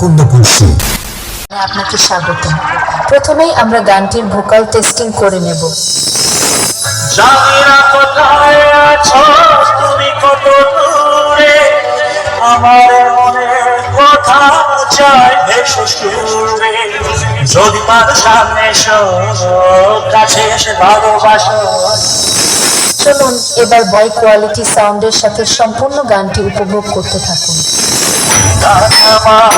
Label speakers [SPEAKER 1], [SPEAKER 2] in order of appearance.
[SPEAKER 1] মুকুন্দ বংশী।
[SPEAKER 2] আপনাকে স্বাগত। প্রথমেই আমরা গানটির ভোকাল টেস্টিং করে নেব।
[SPEAKER 3] জানিনা কোথায় আছো তুমি, কত দূরে আমার মনের কথা চাই ভেসে সুরে। যদি তার সামনে এসো, কাছে এসে ভালোবাসো।
[SPEAKER 2] চলুন এবার বয় কোয়ালিটি সাউন্ডের সাথে সম্পূর্ণ গানটি উপভোগ করতে থাকুন।
[SPEAKER 3] আমার